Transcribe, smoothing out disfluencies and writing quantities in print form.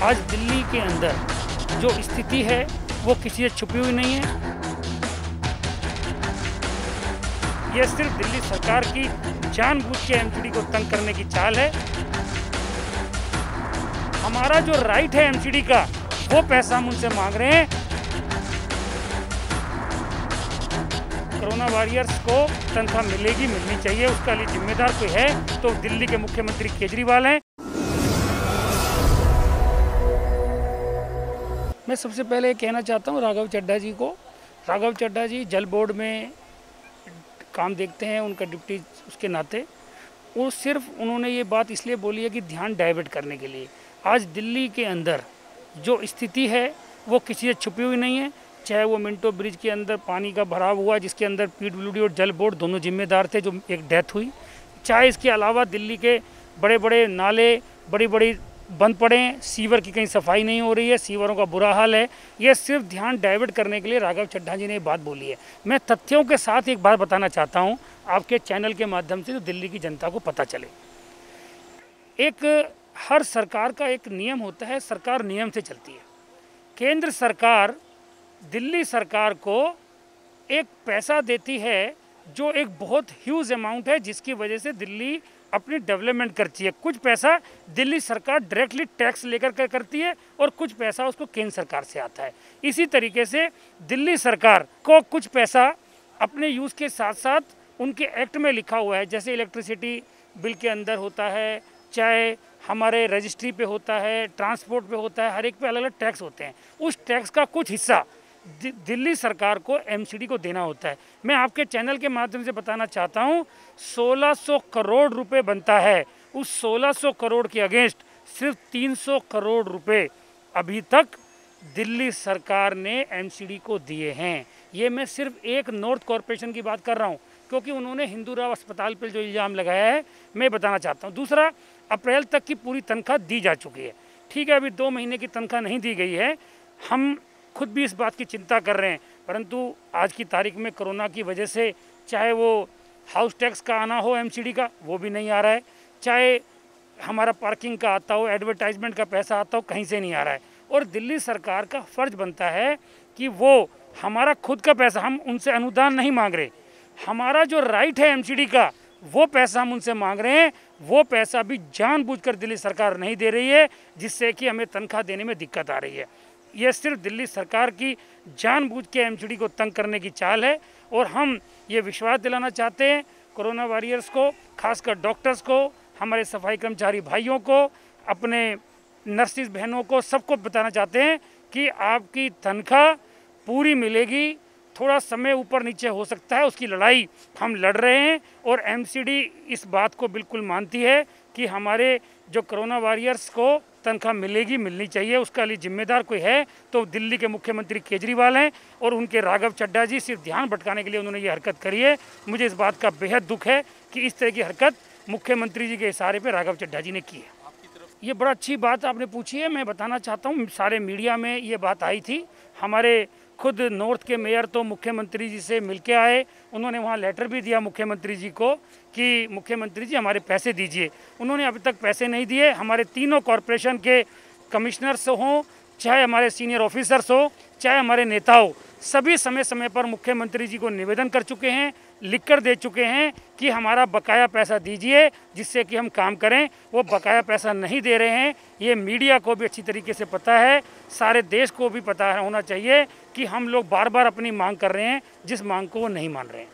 आज दिल्ली के अंदर जो स्थिति है वो किसी से छुपी हुई नहीं है। यह सिर्फ दिल्ली सरकार की जानबूझ के एमसीडी को तंग करने की चाल है। हमारा जो राइट है एमसीडी का, वो पैसा हम उनसे मांग रहे हैं। कोरोना वॉरियर्स को तनख्वाह मिलनी चाहिए, उसका लिए जिम्मेदार कोई है तो दिल्ली के मुख्यमंत्री केजरीवाल हैं। मैं सबसे पहले कहना चाहता हूं राघव चड्ढा जी को। राघव चड्ढा जी जल बोर्ड में काम देखते हैं, उनका डिप्टी उसके नाते वो सिर्फ उन्होंने ये बात इसलिए बोली है कि ध्यान डाइवर्ट करने के लिए। आज दिल्ली के अंदर जो स्थिति है वो किसी से छुपी हुई नहीं है। चाहे वो मिंटो ब्रिज के अंदर पानी का भराव हुआ जिसके अंदर पीडब्ल्यूडी और जल बोर्ड दोनों जिम्मेदार थे, जो एक डेथ हुई, चाहे इसके अलावा दिल्ली के बड़े बड़े नाले बड़ी बंद पड़े हैं, सीवर की कहीं सफाई नहीं हो रही है, सीवरों का बुरा हाल है। ये सिर्फ ध्यान डाइवर्ट करने के लिए राघव चड्ढा जी ने बात बोली है। मैं तथ्यों के साथ एक बात बताना चाहता हूँ आपके चैनल के माध्यम से, तो दिल्ली की जनता को पता चले। एक हर सरकार का एक नियम होता है, सरकार नियम से चलती है। केंद्र सरकार दिल्ली सरकार को एक पैसा देती है जो एक बहुत ह्यूज अमाउंट है, जिसकी वजह से दिल्ली अपनी डेवलपमेंट करती है। कुछ पैसा दिल्ली सरकार डायरेक्टली टैक्स लेकर करती है और कुछ पैसा उसको केंद्र सरकार से आता है। इसी तरीके से दिल्ली सरकार को कुछ पैसा अपने यूज़ के साथ साथ उनके एक्ट में लिखा हुआ है, जैसे इलेक्ट्रिसिटी बिल के अंदर होता है, चाहे हमारे रजिस्ट्री पे होता है, ट्रांसपोर्ट पे होता है, हर एक पे अलग अलग टैक्स होते हैं। उस टैक्स का कुछ हिस्सा दिल्ली सरकार को एमसीडी को देना होता है। मैं आपके चैनल के माध्यम से बताना चाहता हूं 1600 करोड़ रुपए बनता है। उस 1600 करोड़ के अगेंस्ट सिर्फ 300 करोड़ रुपए अभी तक दिल्ली सरकार ने एमसीडी को दिए हैं। ये मैं सिर्फ एक नॉर्थ कॉरपोरेशन की बात कर रहा हूं, क्योंकि उन्होंने हिंदू राव अस्पताल पर जो इल्ज़ाम लगाया है मैं बताना चाहता हूँ। दूसरा, अप्रैल तक की पूरी तनख्वाह दी जा चुकी है। ठीक है, अभी 2 महीने की तनख्वाह नहीं दी गई है। हम खुद भी इस बात की चिंता कर रहे हैं, परंतु आज की तारीख में कोरोना की वजह से चाहे वो हाउस टैक्स का आना हो एमसीडी का, वो भी नहीं आ रहा है, चाहे हमारा पार्किंग का आता हो, एडवर्टाइजमेंट का पैसा आता हो, कहीं से नहीं आ रहा है। और दिल्ली सरकार का फ़र्ज बनता है कि वो हमारा खुद का पैसा, हम उनसे अनुदान नहीं मांग रहे, हमारा जो राइट है एमसीडी का वो पैसा हम उनसे मांग रहे हैं। वो पैसा भी जानबूझकर दिल्ली सरकार नहीं दे रही है, जिससे कि हमें तनख्वाह देने में दिक्कत आ रही है। यह सिर्फ दिल्ली सरकार की जानबूझ के एमसीडी को तंग करने की चाल है। और हम ये विश्वास दिलाना चाहते हैं कोरोना वॉरियर्स को, खासकर डॉक्टर्स को, हमारे सफाई कर्मचारी भाइयों को, अपने नर्सिस बहनों को, सबको बताना चाहते हैं कि आपकी तनख्वाह पूरी मिलेगी। थोड़ा समय ऊपर नीचे हो सकता है, उसकी लड़ाई हम लड़ रहे हैं। और एमसीडी इस बात को बिल्कुल मानती है कि हमारे जो कोरोना वॉरियर्स को तनख्वाह मिलनी चाहिए, उसका लिए जिम्मेदार कोई है तो दिल्ली के मुख्यमंत्री केजरीवाल हैं। और उनके राघव चड्ढा जी सिर्फ ध्यान भटकाने के लिए उन्होंने ये हरकत करी है। मुझे इस बात का बेहद दुख है कि इस तरह की हरकत मुख्यमंत्री जी के इशारे पर राघव चड्ढा जी ने की है। ये बड़ा अच्छी बात आपने पूछी है। मैं बताना चाहता हूँ, सारे मीडिया में ये बात आई थी। हमारे खुद नॉर्थ के मेयर तो मुख्यमंत्री जी से मिल के आए, उन्होंने वहाँ लेटर भी दिया मुख्यमंत्री जी को कि मुख्यमंत्री जी हमारे पैसे दीजिए। उन्होंने अभी तक पैसे नहीं दिए। हमारे तीनों कॉरपोरेशन के कमिश्नर्स हों, चाहे हमारे सीनियर ऑफिसर्स हो, चाहे हमारे नेता हो, सभी समय समय पर मुख्यमंत्री जी को निवेदन कर चुके हैं, लिख कर दे चुके हैं कि हमारा बकाया पैसा दीजिए जिससे कि हम काम करें। वो बकाया पैसा नहीं दे रहे हैं। ये मीडिया को भी अच्छी तरीके से पता है, सारे देश को भी पता होना चाहिए कि हम लोग बार बार अपनी मांग कर रहे हैं, जिस मांग को वो नहीं मान रहे हैं।